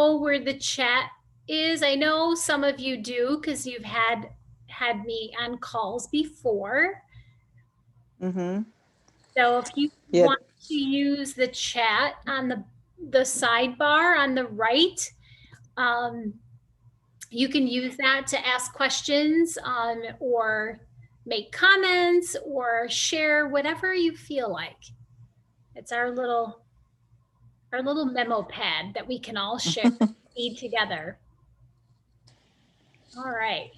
know where the chat is. I know some of you do because you've had me on calls before. Mm-hmm. So if you Yeah. want to use the chat on the sidebar on the right, um, you can use that to ask questions or make comments or share whatever you feel like. It's our little memo pad that we can all share feed together. All right.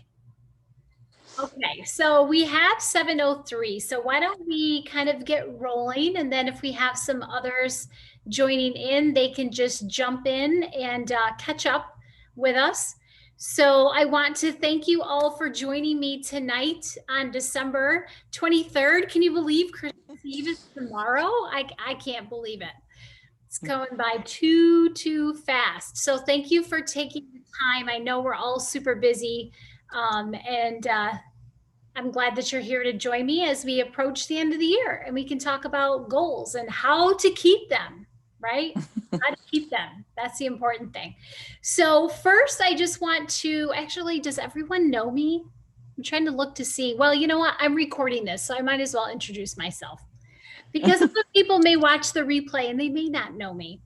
Okay, so we have 7:03. So why don't we kind of get rolling, and then if we have some others joining in, they can just jump in and catch up with us. So I want to thank you all for joining me tonight on December 23rd. Can you believe Christmas Eve is tomorrow? I can't believe it. It's going by too fast. So thank you for taking the time. I know we're all super busy, and I'm glad that you're here to join me as we approach the end of the year and we can talk about goals and how to keep them, right? How to keep them. That's the important thing. So, first, I just want to actually, does everyone know me? I'm trying to look to see. Well, you know what? I'm recording this, so I might as well introduce myself because other people may watch the replay and they may not know me.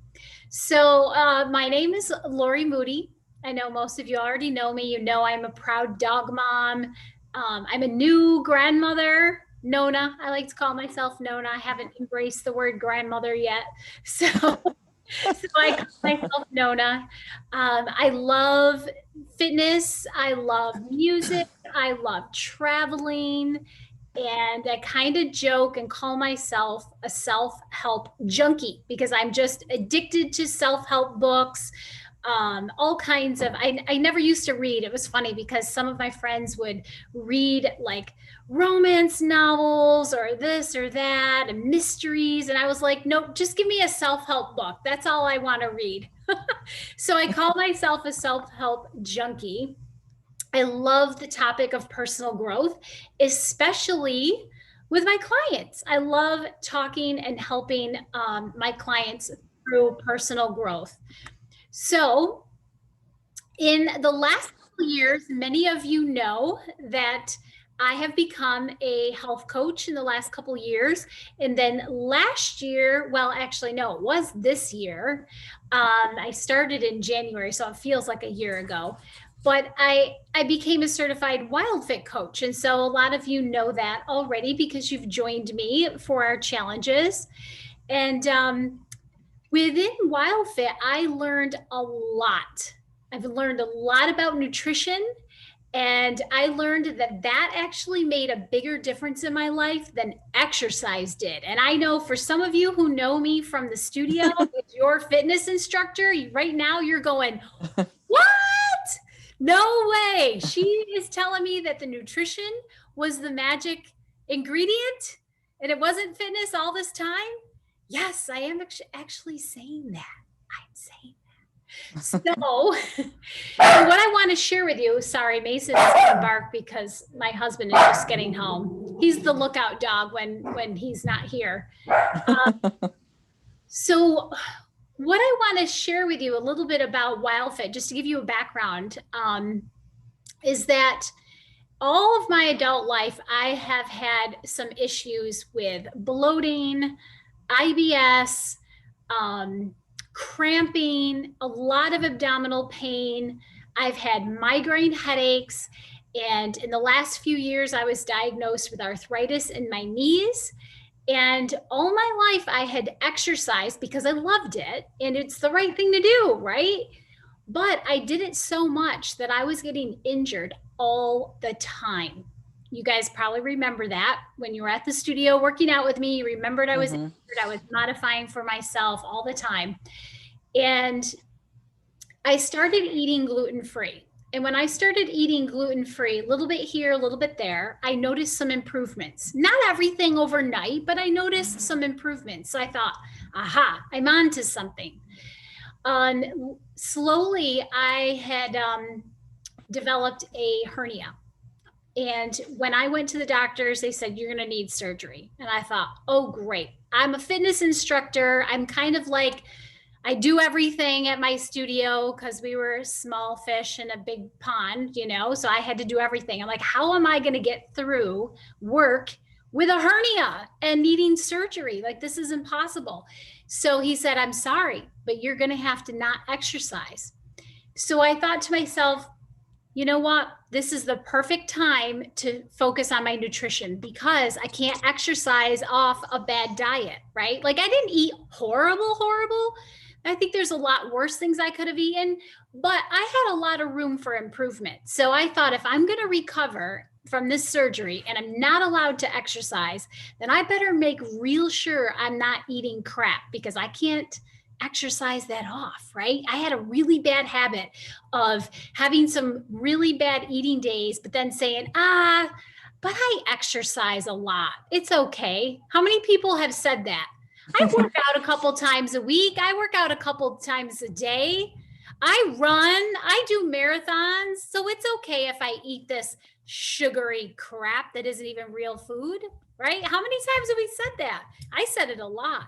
So, my name is Lori Moody. I know most of you already know me. You know, I'm a proud dog mom. I'm a new grandmother, Nona. I like to call myself Nona. I haven't embraced the word grandmother yet. So, so I call myself Nona. I love fitness. I love music. I love traveling. And I kind of joke and call myself a self help junkie because I'm just addicted to self help books. All kinds of, I never used to read. It was funny because some of my friends would read like romance novels or this or that and mysteries. And I was like, nope, just give me a self help book. That's all I want to read. So I call myself a self help junkie. I love the topic of personal growth, especially with my clients. I love talking and helping my clients through personal growth. So, in the last couple years, many of you know that I have become a health coach in the last couple years. And then last year, well, actually, no, it was this year. I started in January, so it feels like a year ago. But I became a certified WildFit coach. And so a lot of you know that already because you've joined me for our challenges. And within WildFit, I learned a lot. I've learned a lot about nutrition, and I learned that that actually made a bigger difference in my life than exercise did. And I know for some of you who know me from the studio with your fitness instructor, right now you're going, what? No way. She is telling me that the nutrition was the magic ingredient and it wasn't fitness all this time. Yes, I am actually saying that. I'm saying that. So, so what I want to share with you, sorry, Mason is going to bark because my husband is just getting home. He's the lookout dog when he's not here. So what I want to share with you a little bit about WildFit, just to give you a background, is that all of my adult life, I have had some issues with bloating, IBS, cramping, a lot of abdominal pain. I've had migraine headaches. And in the last few years, I was diagnosed with arthritis in my knees. And all my life, I had exercised because I loved it. And it's the right thing to do, right? But I did it so much that I was getting injured all the time. You guys probably remember that when you were at the studio working out with me. You remembered I was injured. I was modifying for myself all the time. And I started eating gluten free. And when I started eating gluten free, a little bit here, a little bit there, I noticed some improvements. Not everything overnight, but I noticed some improvements. So I thought, aha, I'm on to something. Slowly, I had developed a hernia. And when I went to the doctors, they said, you're going to need surgery. And I thought, oh, great. I'm a fitness instructor. I'm kind of like, I do everything at my studio because we were small fish in a big pond, you know, so I had to do everything. I'm like, how am I going to get through work with a hernia and needing surgery? Like, this is impossible. So he said, I'm sorry, but you're going to have to not exercise. So I thought to myself, you know what? This is the perfect time to focus on my nutrition because I can't exercise off a bad diet, right? Like, I didn't eat horrible. I think there's a lot worse things I could have eaten, but I had a lot of room for improvement. So I thought, if I'm going to recover from this surgery and I'm not allowed to exercise, then I better make real sure I'm not eating crap because I can't exercise that off, right? I had a really bad habit of having some really bad eating days, but then saying, but I exercise a lot. It's okay. How many people have said that? I work out a couple times a week. I work out a couple times a day. I run, I do marathons. So it's okay if I eat this sugary crap that isn't even real food, right? How many times have we said that? I said it a lot.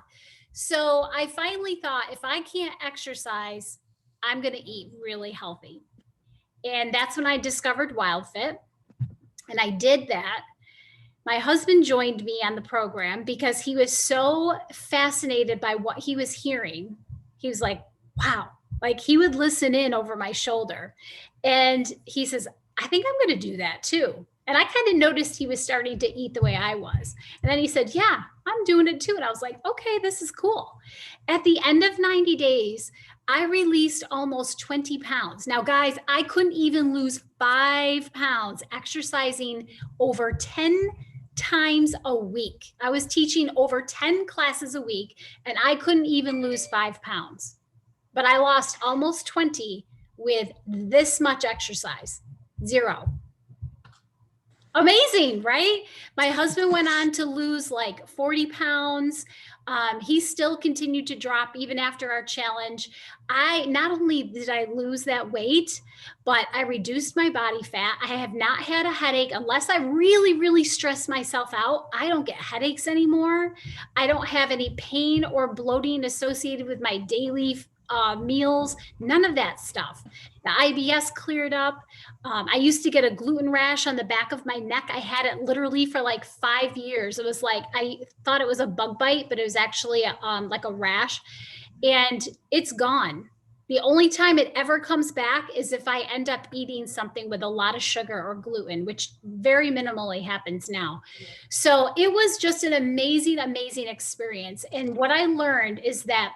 So I finally thought, if I can't exercise, I'm going to eat really healthy. And that's when I discovered WildFit. And I did that. My husband joined me on the program because he was so fascinated by what he was hearing. He was like, wow, like he would listen in over my shoulder. And he says, I think I'm going to do that too. And I kind of noticed he was starting to eat the way I was. And then he said, yeah, I'm doing it too. And I was like, okay, this is cool. At the end of 90 days, I released almost 20 pounds. Now, guys, I couldn't even lose 5 pounds exercising over 10 times a week. I was teaching over 10 classes a week and I couldn't even lose 5 pounds. But I lost almost 20 with this much exercise. 0. Amazing, right? My husband went on to lose like 40 pounds. He still continued to drop even after our challenge. Not only did I lose that weight, but I reduced my body fat. I have not had a headache unless I really stress myself out. I don't get headaches anymore. I don't have any pain or bloating associated with my daily meals, none of that stuff. The IBS cleared up. I used to get a gluten rash on the back of my neck. I had it literally for like 5 years. It was like, I thought it was a bug bite, but it was actually like a rash, and it's gone. The only time it ever comes back is if I end up eating something with a lot of sugar or gluten, which very minimally happens now. So it was just an amazing experience. And what I learned is that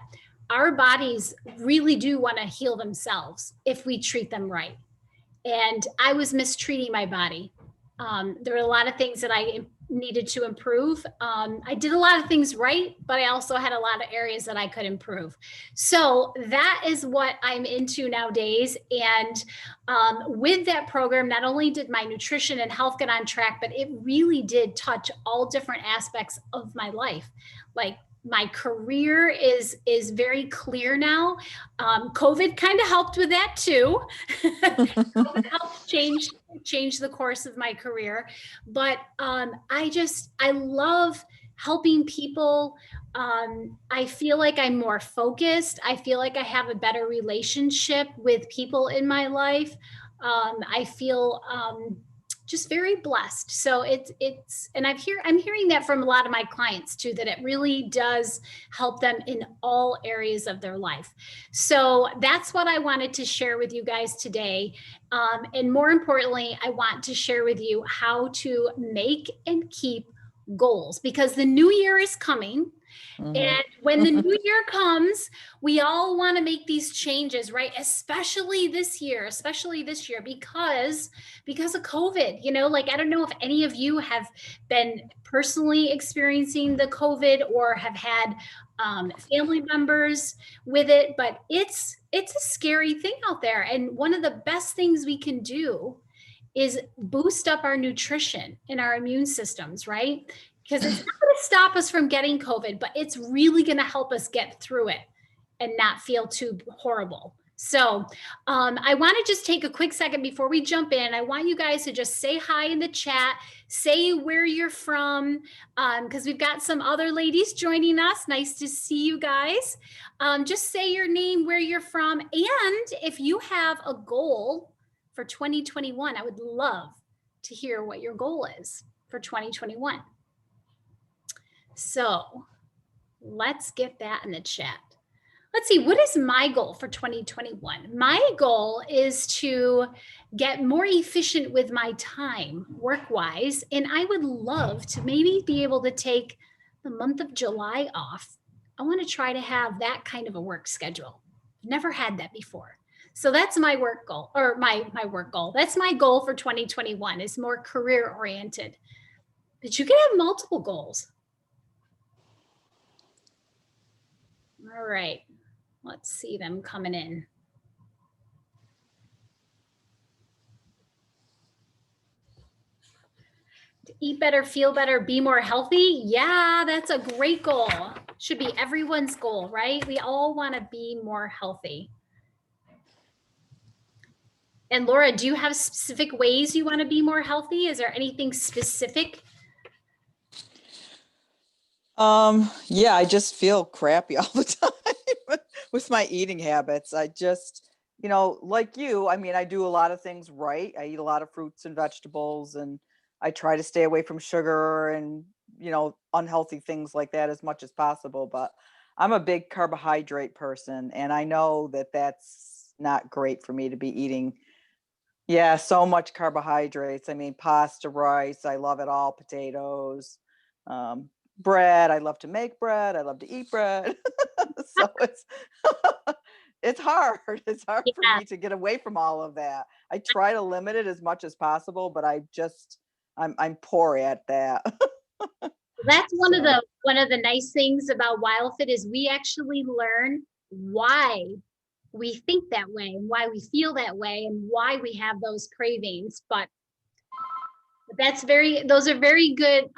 our bodies really do want to heal themselves if we treat them right. And I was mistreating my body. There were a lot of things that I needed to improve. I did a lot of things right, but I also had a lot of areas that I could improve. So that is what I'm into nowadays. And with that program, not only did my nutrition and health get on track, but it really did touch all different aspects of my life. Like, my career is very clear now. COVID kind of helped with that too. COVID helped change the course of my career. But I love helping people. I feel like I'm more focused. I feel like I have a better relationship with people in my life. I feel just very blessed. So and I'm hearing that from a lot of my clients too, that it really does help them in all areas of their life. So that's what I wanted to share with you guys today. And more importantly, I want to share with you how to make and keep goals, because the new year is coming. And when the new year comes, we all want to make these changes, right? Especially this year, because of COVID, you know, like, I don't know if any of you have been personally experiencing the COVID or have had family members with it, but it's a scary thing out there. And one of the best things we can do is boost up our nutrition and our immune systems, right? Because it's not going to stop us from getting COVID, but it's really going to help us get through it and not feel too horrible. So I want to just take a quick second before we jump in. I want you guys to just say hi in the chat, say where you're from, because we've got some other ladies joining us. Nice to see you guys. Just say your name, where you're from, and if you have a goal for 2021, I would love to hear what your goal is for 2021. So let's get that in the chat. Let's see, what is my goal for 2021? My goal is to get more efficient with my time work-wise, and I would love to maybe be able to take the month of July off. I want to try to have that kind of a work schedule. Never had that before. So that's my work goal, or my work goal. That's my goal for 2021, is more career oriented. But you can have multiple goals. All right. Let's see them coming in. To eat better, feel better, be more healthy. Yeah, that's a great goal. Should be everyone's goal, right? We all want to be more healthy. And Laura, do you have specific ways you want to be more healthy? Is there anything specific? Yeah, I just feel crappy all the time with my eating habits. I just, like you, I mean, I do a lot of things right. I eat a lot of fruits and vegetables, and I try to stay away from sugar and, unhealthy things like that as much as possible. But I'm a big carbohydrate person, and I know that that's not great for me to be eating. Yeah, so much carbohydrates. I mean, pasta, rice, I love it all, potatoes, um, bread. I love to make bread. I love to eat bread. So it's hard. It's hard for Yeah, me to get away from all of that. I try to limit it as much as possible, but I'm poor at that. that's So one of the nice things about WildFit is we actually learn why we think that way and why we feel that way and why we have those cravings. But those are very good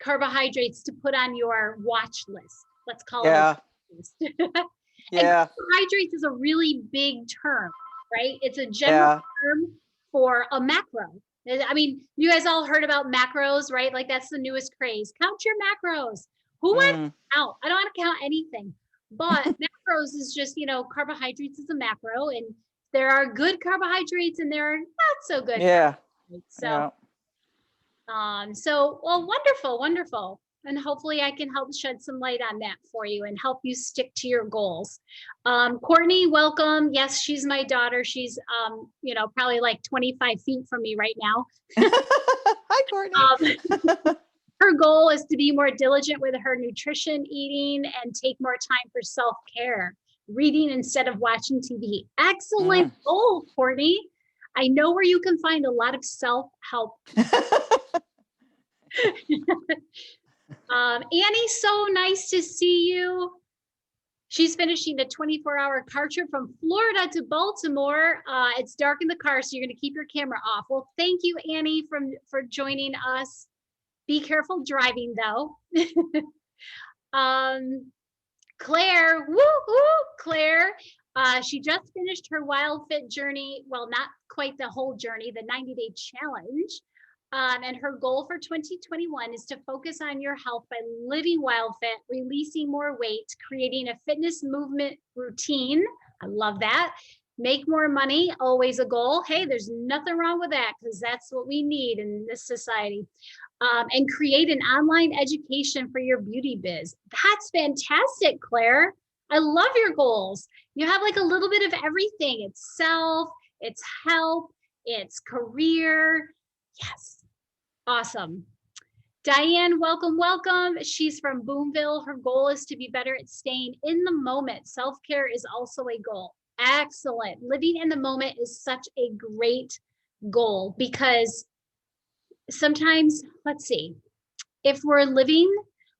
carbohydrates to put on your watch list. Let's call it a yeah, watch list. And yeah, carbohydrates is a really big term, right? It's a general yeah. term for a macro. I mean, you guys all heard about macros, right? Like that's the newest craze. Count your macros. Who wants Mm, to count? I don't want to count anything. But macros is just, carbohydrates is a macro, and there are good carbohydrates and there are not so good yeah, carbohydrates. So yeah. well, wonderful, wonderful. And hopefully I can help shed some light on that for you and help you stick to your goals. Courtney, welcome. Yes, she's my daughter. She's, probably like 25 feet from me right now. Hi, Courtney. Her goal is to be more diligent with her nutrition, eating, and take more time for self-care, reading instead of watching TV. Excellent goal, Courtney. I know where you can find a lot of self-help. Annie, so nice to see you. She's finishing a 24-hour car trip from Florida to Baltimore. It's dark in the car, so you're going to keep your camera off. Well, thank you, Annie, for joining us. Be careful driving, though. Claire, Claire. She just finished her WildFit journey. Well, not quite the whole journey, the 90-day challenge. And her goal for 2021 is to focus on your health by living WildFit, releasing more weight, creating a fitness movement routine. I love that. Make more money, always a goal. Hey, there's nothing wrong with that because that's what we need in this society. And create an online education for your beauty biz. That's fantastic, Claire. I love your goals. You have like a little bit of everything. It's self, it's health, it's career. Yes. Awesome. Diane, welcome, welcome. She's from Boonville. Her goal is to be better at staying in the moment. Self-care is also a goal. Excellent. Living in the moment is such a great goal because sometimes, let's see, if we're living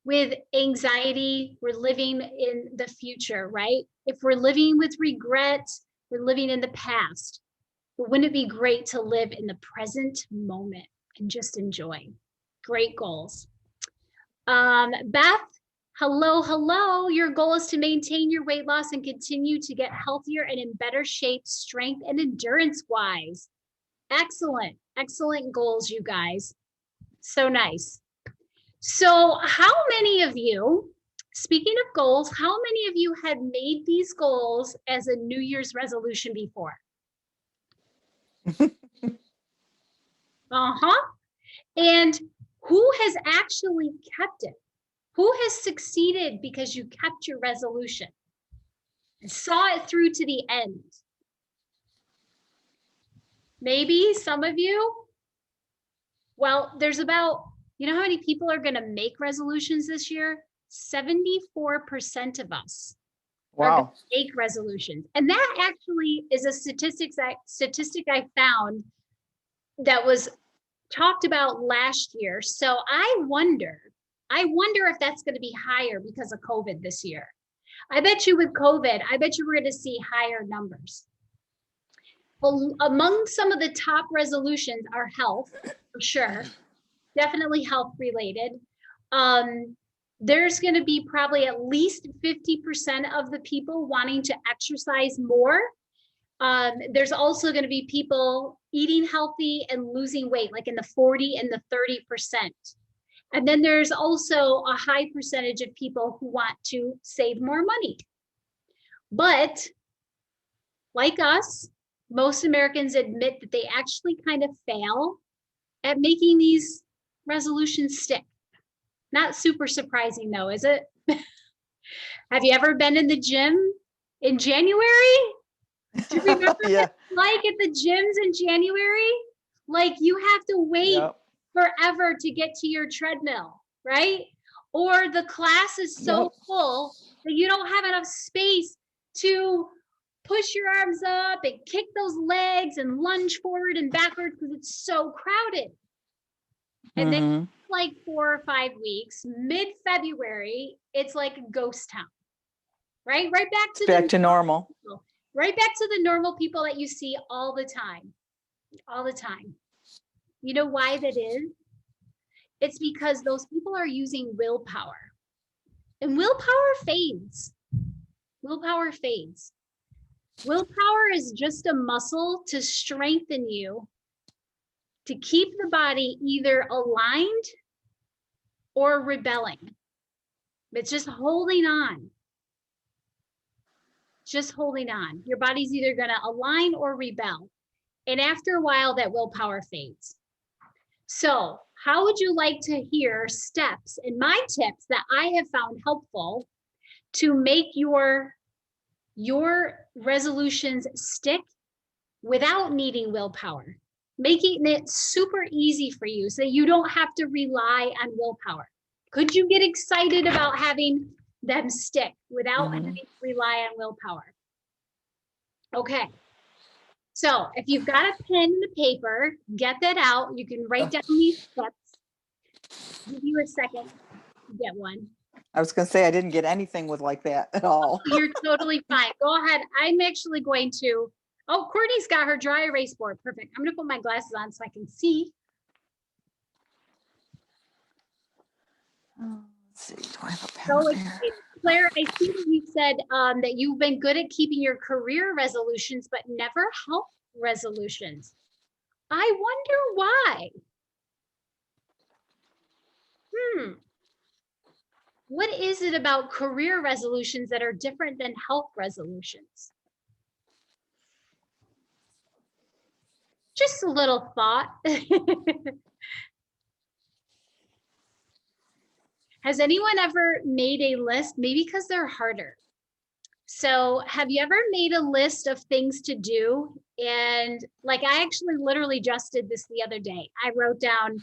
with anxiety, we're living in the future, right? If we're living with regret, we're living in the past. But wouldn't it be great to live in the present moment and just enjoy? Great goals. Beth, Hello, hello. Your goal is to maintain your weight loss and continue to get healthier and in better shape, strength and endurance wise. Excellent, excellent goals, you guys. So nice. So, how many of you, speaking of goals, how many of you had made these goals as a New Year's resolution before? Uh-huh. And who has actually kept it? Who has succeeded because you kept your resolution and saw it through to the end? Maybe some of you? Well, there's about, you know how many people are going to make resolutions this year? 74% of us are going Wow. to make resolutions. And that actually is a statistic I found that was talked about last year. So I wonder if that's going to be higher because of COVID this year. I bet you with COVID, I bet you we're going to see higher numbers. Well, among some of the top resolutions are health, for sure. Definitely health related. There's going to be probably at least 50% of the people wanting to exercise more. There's also going to be people eating healthy and losing weight, like in the 40 and the 30%. And then there's also a high percentage of people who want to save more money. But like us, most Americans admit that they actually kind of fail at making these resolutions stick. Not super surprising though, is it? Have you ever been in the gym in January? Do you remember Yeah. what it's like at the gyms in January? Like you have to wait Yep. forever to get to your treadmill, right? Or the class is so Yep. full that you don't have enough space to push your arms up and kick those legs and lunge forward and backwards because it's so crowded. And then Mhm. like 4 or 5 weeks, mid-February, it's like a ghost town, right? Right back It's to back the to normal. right back to the normal people that you see all the time. All the time. You know why that is? It's because those people are using willpower. And willpower fades. Willpower fades. Willpower is just a muscle to strengthen you, to keep the body either aligned or rebelling. It's just holding on. Just holding on. Your body's either going to align or rebel. And after a while, that willpower fades. So, how would you like to hear steps and my tips that I have found helpful to make your resolutions stick without needing willpower? Making it super easy for you so you don't have to rely on willpower. Could you get excited about having them stick without having to rely on willpower? Okay. So if you've got a pen and a paper, get that out. You can write down these steps. Give you a second to get one. I was going to say I didn't get anything with like that at all. You're totally fine. Go ahead. I'm actually going to, oh, Courtney's got her dry erase board. Perfect. I'm going to put my glasses on so I can see. Let's see. Do I have a pen So there? Claire, I see that you said that you've been good at keeping your career resolutions, but never health resolutions. I wonder why. What is it about career resolutions that are different than health resolutions? Just a little thought. Has anyone ever made a list? Maybe because they're harder. So have you ever made a list of things to do? And like, I actually literally just did this the other day. I wrote down,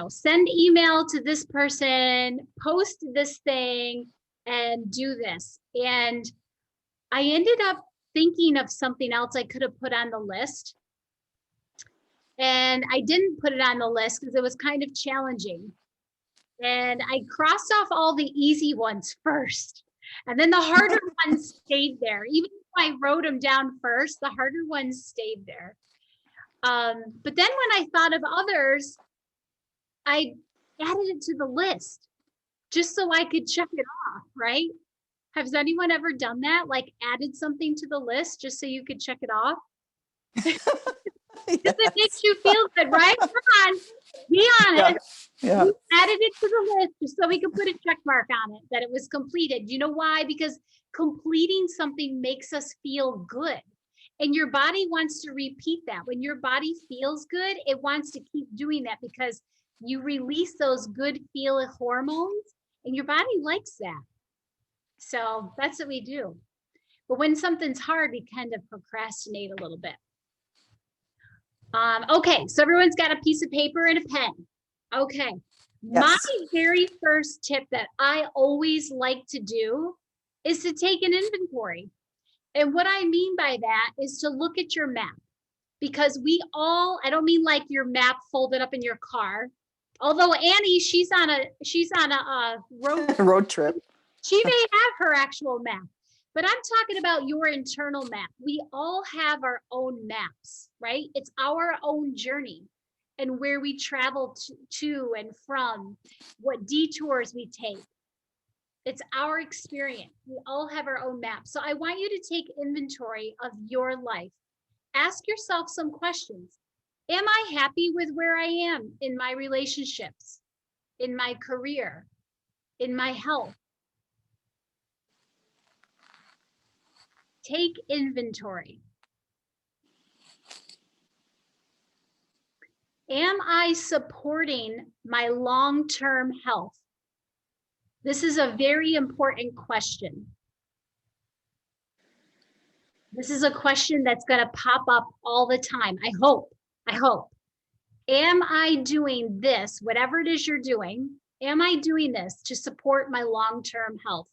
send email to this person, post this thing, and do this. And I ended up thinking of something else I could have put on the list. And I didn't put it on the list because it was kind of challenging. And I crossed off all the easy ones first. And then the harder ones stayed there. Even if I wrote them down first, the harder ones stayed there. But then when I thought of others, I added it to the list. just so I could check it off, right? Has anyone ever done that? Like added something to the list just so you could check it off? Because it makes Yes. you feel good, right? Come on, be honest. Yeah. We added it to the list just so we could put a check mark on it that it was completed. You know why? Because completing something makes us feel good. And your body wants to repeat that. When your body feels good, it wants to keep doing that because you release those good feel hormones and your body likes that. So that's what we do. But when something's hard, we kind of procrastinate a little bit. Okay, so everyone's got a piece of paper and a pen. Okay, my Yes. very first tip that I always like to do is to take an inventory. And what I mean by that is to look at your map because I don't mean like your map folded up in your car. Although Annie, she's on a road, Road trip. she may have her actual map. But I'm talking about your internal map. We all have our own maps, right? It's our own journey and where we travel to and from, what detours we take. It's our experience. We all have our own map. So I want you to take inventory of your life. Ask yourself some questions. Am I happy with where I am in my relationships, in my career, in my health? Take inventory. Am I supporting my long-term health? This is a very important question. This is a question that's going to pop up all the time. I hope. Am I doing this, whatever it is you're doing? Am I doing this to support my long-term health?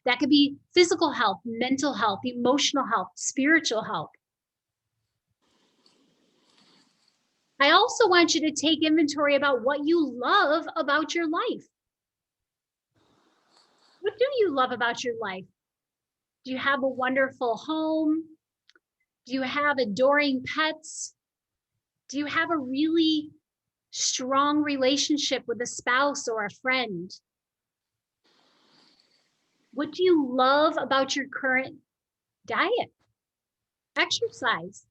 That could be physical health, mental health, emotional health, spiritual health. I also want you to take inventory about what you love about your life. What do you love about your life? Do you have a wonderful home? Do you have adoring pets? Do you have a really strong relationship with a spouse or a friend? What do you love about your current diet? Exercise.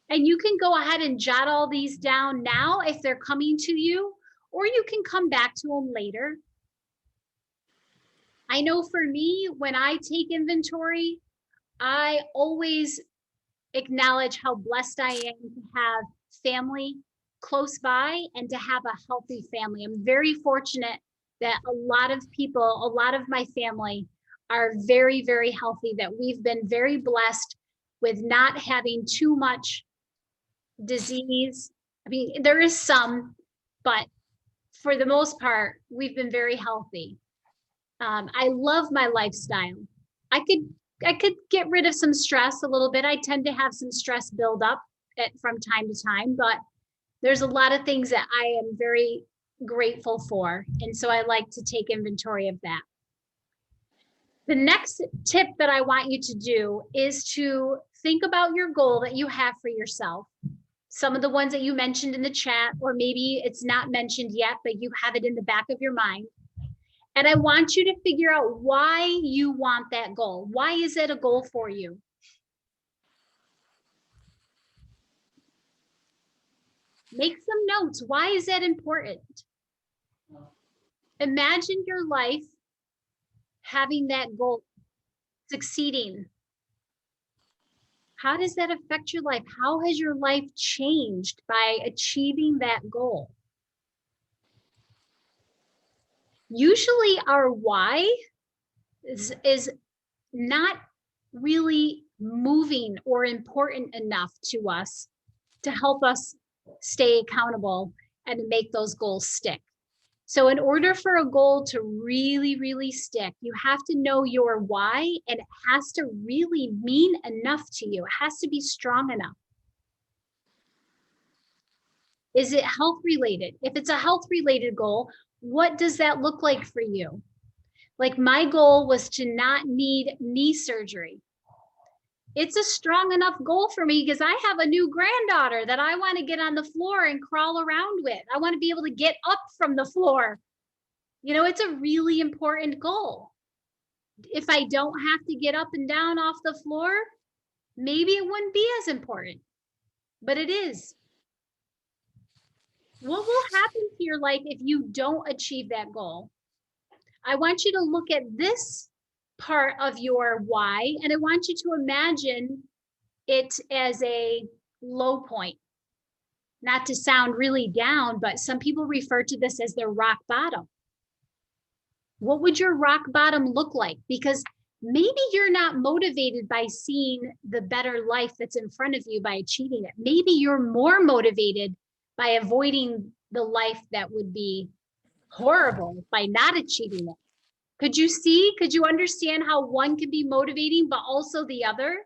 And you can go ahead and jot all these down now if they're coming to you, or you can come back to them later. I know for me, when I take inventory, I always acknowledge how blessed I am to have family close by and to have a healthy family. I'm very fortunate that a lot of people, a lot of my family are very, very healthy, that we've been very blessed with not having too much disease. I mean, there is some, but for the most part, we've been very healthy. I love my lifestyle. I could get rid of some stress a little bit. I tend to have some stress build up from time to time, but there's a lot of things that I am very grateful for. And so I like to take inventory of that. The next tip that I want you to do is to think about your goal that you have for yourself. Some of the ones that you mentioned in the chat, or maybe it's not mentioned yet, but you have it in the back of your mind. And I want you to figure out why you want that goal. Why is it a goal for you? Make some notes. Why is that important? Imagine your life having that goal, succeeding. How does that affect your life? How has your life changed by achieving that goal? Usually our why is not really moving or important enough to us to help us stay accountable and to make those goals stick. So in order for a goal to really, really stick, you have to know your why, and it has to really mean enough to you. It has to be strong enough. Is it health related? If it's a health related goal, what does that look like for you? Like my goal was to not need knee surgery. It's a strong enough goal for me because I have a new granddaughter that I want to get on the floor and crawl around with. I want to be able to get up from the floor. You know, it's a really important goal. If I don't have to get up and down off the floor, maybe it wouldn't be as important, but it is. What will happen to your life if you don't achieve that goal? I want you to look at this part of your why, and I want you to imagine it as a low point. Not to sound really down, but some people refer to this as their rock bottom. What would your rock bottom look like? Because maybe you're not motivated by seeing the better life that's in front of you by achieving it. Maybe you're more motivated by avoiding the life that would be horrible by not achieving it. Could you understand how one can be motivating, but also the other?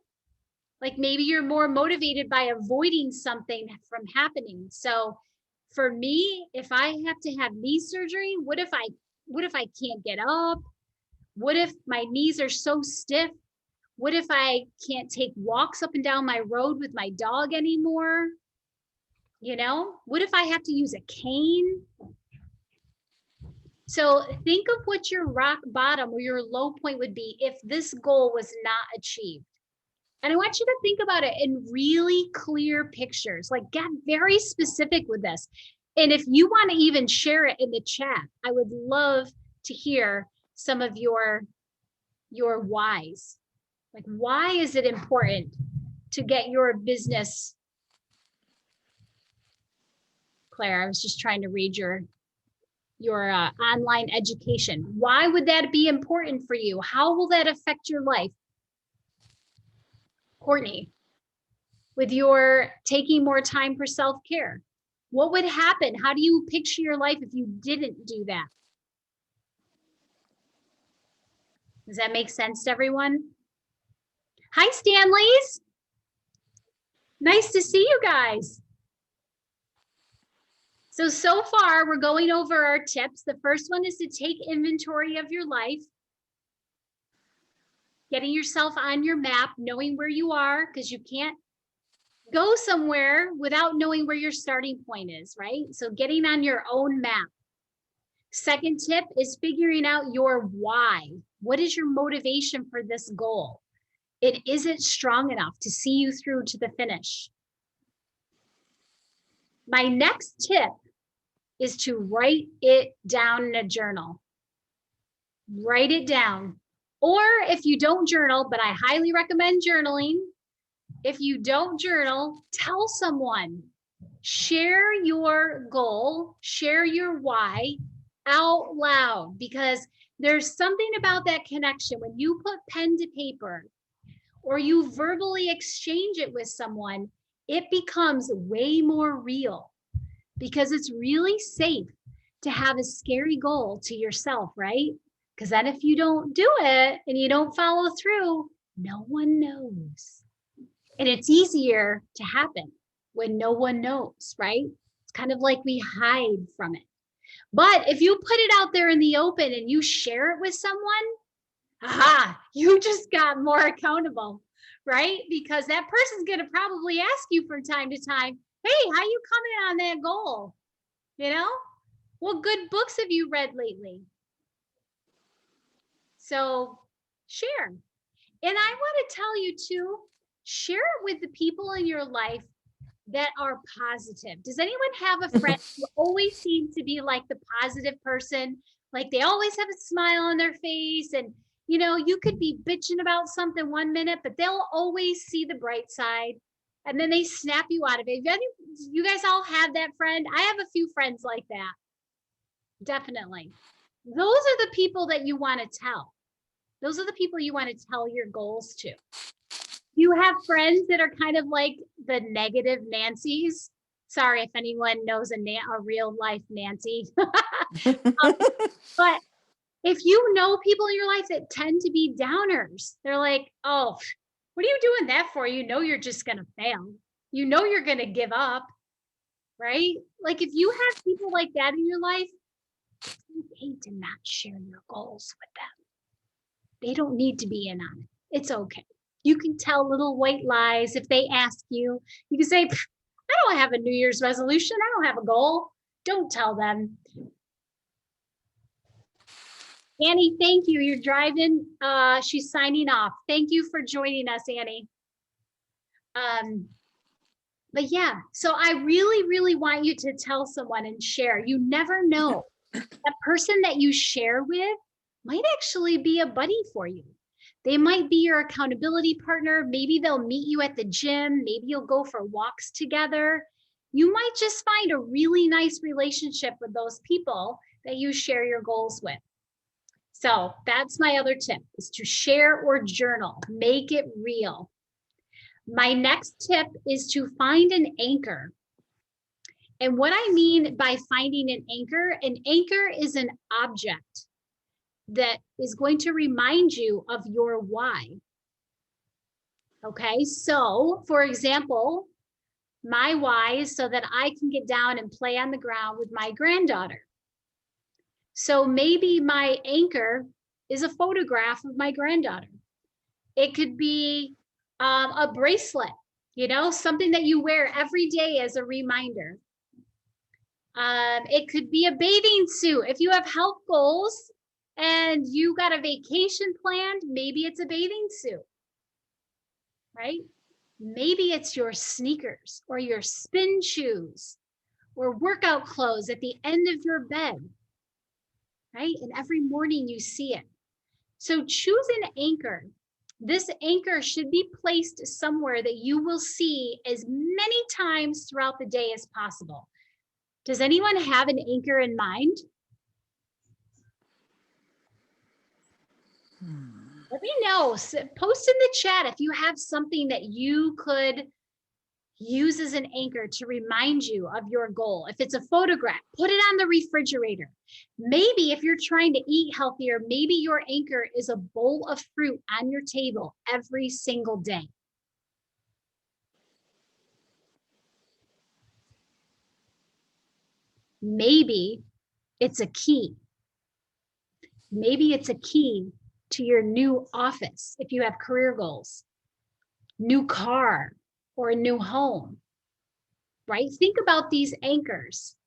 Like maybe you're more motivated by avoiding something from happening. So for me, if I have to have knee surgery, what if I can't get up? What if my knees are so stiff? What if I can't take walks up and down my road with my dog anymore? You know, what if I have to use a cane? So think of what your rock bottom or your low point would be if this goal was not achieved. And I want you to think about it in really clear pictures, like get very specific with this. And if you want to even share it in the chat, I would love to hear some of your whys. Like, why is it important to get your business? Claire, I was just trying to read your online education. Why would that be important for you? How will that affect your life? Courtney, with your taking more time for self-care, what would happen? How do you picture your life if you didn't do that? Does that make sense to everyone? Hi, Stanleys. Nice to see you guys. So far, we're going over our tips. The first one is to take inventory of your life, getting yourself on your map, knowing where you are, because you can't go somewhere without knowing where your starting point is, right? So getting on your own map. Second tip is figuring out your why. What is your motivation for this goal? It isn't strong enough to see you through to the finish. My next tip is to write it down in a journal. Write it down. Or if you don't journal, but I highly recommend journaling. If you don't journal, tell someone. Share your goal, share your why out loud, because there's something about that connection. When you put pen to paper or you verbally exchange it with someone, it becomes way more real, because it's really safe to have a scary goal to yourself, right? Because then if you don't do it and you don't follow through, no one knows. And it's easier to happen when no one knows, right? It's kind of like we hide from it. But if you put it out there in the open and you share it with someone, aha, you just got more accountable, right? Because that person's going to probably ask you from time to time, hey, how you coming on that goal? You know, what good books have you read lately? So share. And I want to tell you too, share it with the people in your life that are positive. Does anyone have a friend who always seems to be like the positive person? Like they always have a smile on their face, and you know, you could be bitching about something one minute, but they'll always see the bright side, and then they snap you out of it. You guys all have that friend? I have a few friends like that. Definitely. Those are the people that you want to tell. Those are the people you want to tell your goals to. You have friends that are kind of like the negative Nancy's. Sorry if anyone knows a real life Nancy. But if you know people in your life that tend to be downers, they're like, oh, what are you doing that for? You know, you're just going to fail. You know, you're going to give up, right? Like if you have people like that in your life, it's okay to not share your goals with them. They don't need to be in on it. It's okay. You can tell little white lies if they ask you. You can say, I don't have a New Year's resolution. I don't have a goal. Don't tell them. Annie, thank you. You're driving. She's signing off. Thank you for joining us, Annie. But yeah, so I really, really want you to tell someone and share. You never know. That person that you share with might actually be a buddy for you. They might be your accountability partner. Maybe they'll meet you at the gym. Maybe you'll go for walks together. You might just find a really nice relationship with those people that you share your goals with. So that's my other tip, is to share or journal. Make it real. My next tip is to find an anchor. And what I mean by finding an anchor is an object that is going to remind you of your why. Okay, so for example, my why is so that I can get down and play on the ground with my granddaughter. So maybe my anchor is a photograph of my granddaughter. It could be a bracelet, you know, something that you wear every day as a reminder. It could be a bathing suit. If you have health goals and you got a vacation planned, maybe it's a bathing suit, right? Maybe it's your sneakers or your spin shoes or workout clothes at the end of your bed, right? And every morning you see it. So choose an anchor. This anchor should be placed somewhere that you will see as many times throughout the day as possible. Does anyone have an anchor in mind? Let me know. Post in the chat if you have something that you could use as an anchor to remind you of your goal. If it's a photograph, put it on the refrigerator. Maybe if you're trying to eat healthier, maybe your anchor is a bowl of fruit on your table every single day. Maybe it's a key. Maybe it's a key to your new office if you have career goals, new car, or a new home, right? Think about these anchors.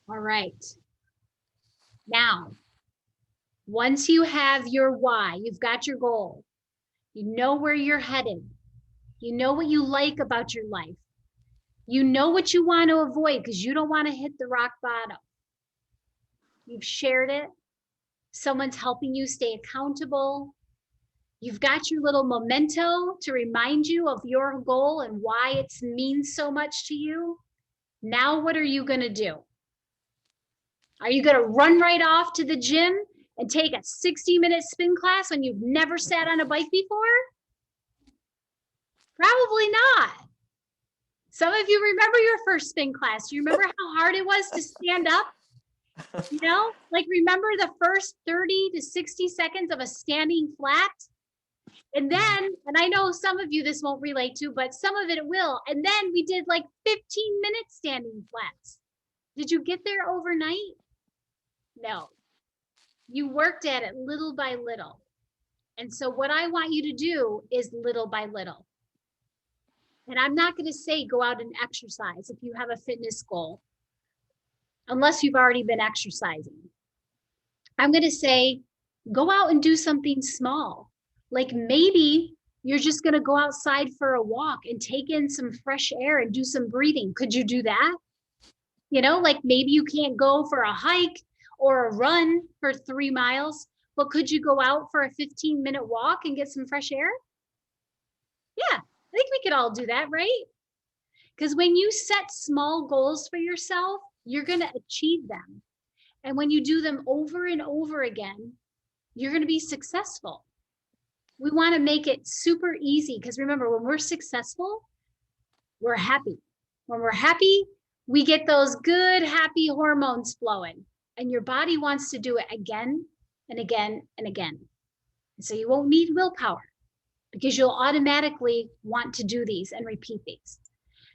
All right. Now, once you have your why, you've got your goal, you know where you're headed, you know what you like about your life, you know what you want to avoid because you don't want to hit the rock bottom. You've shared it. Someone's helping you stay accountable. You've got your little memento to remind you of your goal and why it means so much to you. Now, what are you going to do? Are you going to run right off to the gym and take a 60-minute spin class when you've never sat on a bike before? Probably not. Some of you remember your first spin class. Do you remember how hard it was to stand up? You know, like remember the first 30 to 60 seconds of a standing flat? And then, and I know some of you this won't relate to, but some of it will. And then we did like 15-minute standing flats. Did you get there overnight? No. You worked at it little by little. And so what I want you to do is little by little. And I'm not going to say go out and exercise if you have a fitness goal, unless you've already been exercising. I'm going to say go out and do something small. Like maybe you're just going to go outside for a walk and take in some fresh air and do some breathing. Could you do that? You know, like maybe you can't go for a hike or a run for 3 miles, but could you go out for a 15-minute walk and get some fresh air? Yeah, I think we could all do that, right? Because when you set small goals for yourself, you're going to achieve them. And when you do them over and over again, you're going to be successful. We want to make it super easy because remember, when we're successful, we're happy. When we're happy, we get those good, happy hormones flowing, and your body wants to do it again and again and again. And so you won't need willpower because you'll automatically want to do these and repeat these.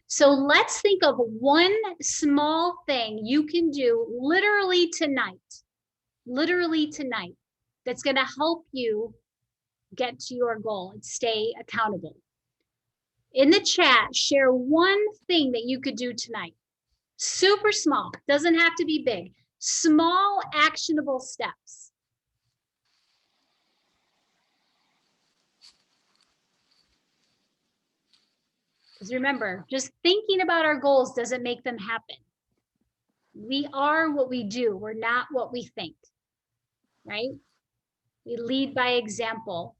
So let's think of one small thing you can do literally tonight, that's going to help you get to your goal and stay accountable. In the chat, share one thing that you could do tonight. Super small, doesn't have to be big. Small, actionable steps. Because remember, just thinking about our goals doesn't make them happen. We are what we do. We're not what we think, right? We lead by example.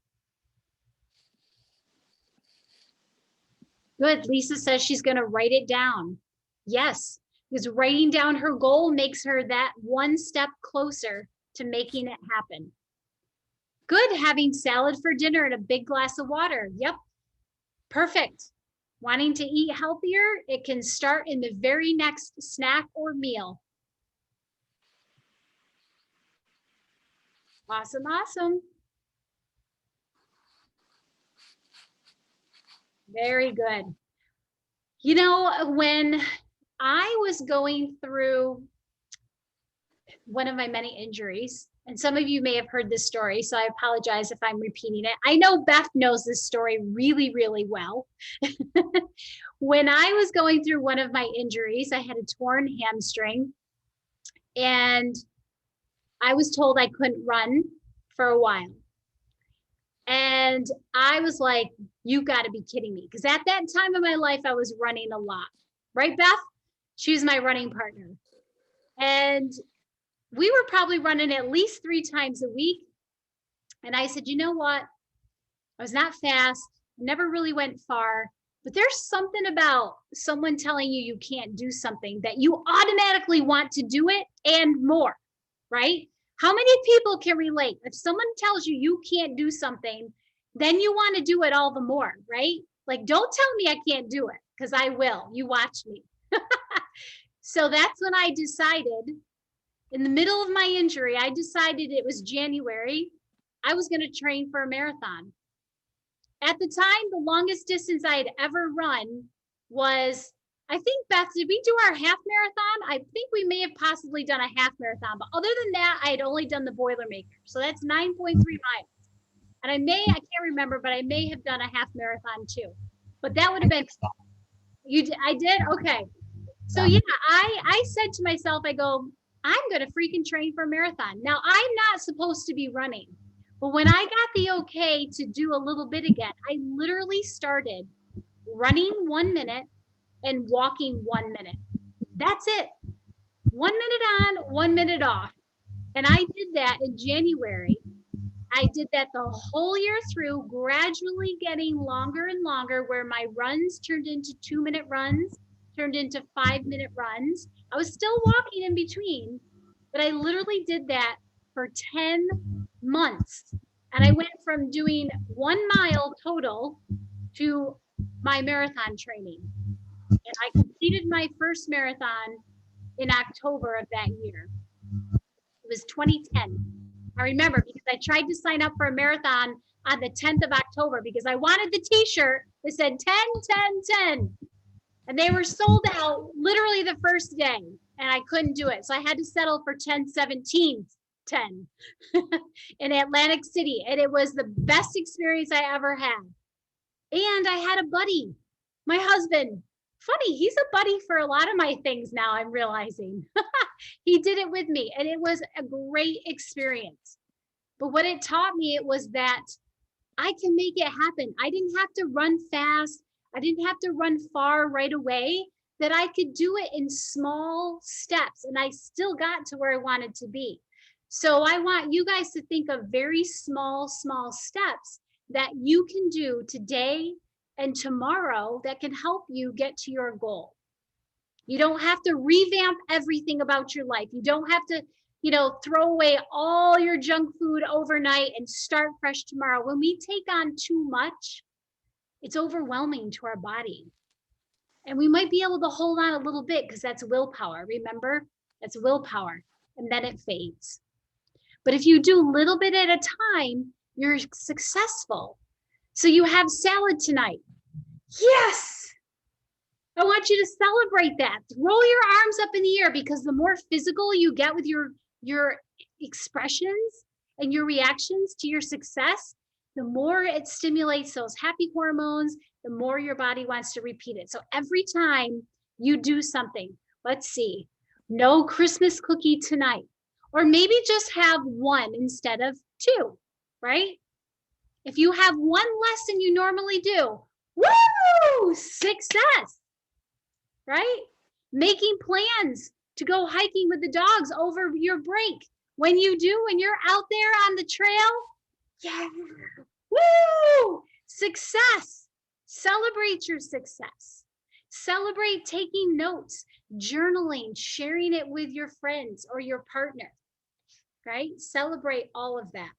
Good. Lisa says she's going to write it down. Yes, because writing down her goal makes her that one step closer to making it happen. Good. Having salad for dinner and a big glass of water. Yep. Perfect. Wanting to eat healthier, it can start in the very next snack or meal. Awesome, awesome. Very good. You know, when I was going through one of my many injuries, and some of you may have heard this story, so I apologize if I'm repeating it. I know Beth knows this story really, really well. When I was going through one of my injuries, I had a torn hamstring, and I was told I couldn't run for a while. And I was like, you got to be kidding me. Because at that time of my life, I was running a lot. Right, Beth? She was my running partner. And we were probably running at least 3 times a week. And I said, you know what? I was not fast, never really went far. But there's something about someone telling you you can't do something that you automatically want to do it and more, right? How many people can relate? If someone tells you you can't do something, then you want to do it all the more, right? Like, don't tell me I can't do it, because I will. You watch me. So that's when I decided, in the middle of my injury, I decided it was January. I was going to train for a marathon. At the time, the longest distance I had ever run was, I think, Beth, did we do our half marathon? I think we may have possibly done a half marathon, but other than that, I had only done the Boilermaker. So that's 9.3 miles. And I can't remember, but I may have done a half marathon too. But that would have been, I did? Okay. So yeah, I said to myself, I go, I'm going to freaking train for a marathon. Now, I'm not supposed to be running. But when I got the okay to do a little bit again, I literally started running 1 minute and walking 1 minute. That's it. 1 minute on, 1 minute off. And I did that in January. I did that the whole year through, gradually getting longer and longer, where my runs turned into 2-minute runs, turned into 5-minute runs. I was still walking in between, but I literally did that for 10 months. And I went from doing 1 mile total to my marathon training. And I completed my first marathon in October of that year. It was 2010. I remember, because I tried to sign up for a marathon on the 10th of October because I wanted the t-shirt that said 10, 10, 10. And they were sold out literally the first day, and I couldn't do it. So I had to settle for 10, 17, 10 in Atlantic City. And it was the best experience I ever had. And I had a buddy, my husband. Funny, he's a buddy for a lot of my things now, I'm realizing. He did it with me, and it was a great experience. But what it taught me, it was that I can make it happen. I didn't have to run fast. I didn't have to run far right away, that I could do it in small steps, and I still got to where I wanted to be. So I want you guys to think of very small steps that you can do today and tomorrow that can help you get to your goal. You don't have to revamp everything about your life. You don't have to, throw away all your junk food overnight and start fresh tomorrow. When we take on too much, it's overwhelming to our body. And we might be able to hold on a little bit because that's willpower. Remember, that's willpower, and then it fades. But if you do a little bit at a time, you're successful. So you have salad tonight. Yes. I want you to celebrate that. Roll your arms up in the air, because the more physical you get with your expressions and your reactions to your success, the more it stimulates those happy hormones, the more your body wants to repeat it. So every time you do something, let's see, no Christmas cookie tonight, or maybe just have one instead of two, right? If you have one less than you normally do, woo, success, right? Making plans to go hiking with the dogs over your break. When you do, when you're out there on the trail, yeah, woo, success. Celebrate your success. Celebrate taking notes, journaling, sharing it with your friends or your partner, right? Celebrate all of that.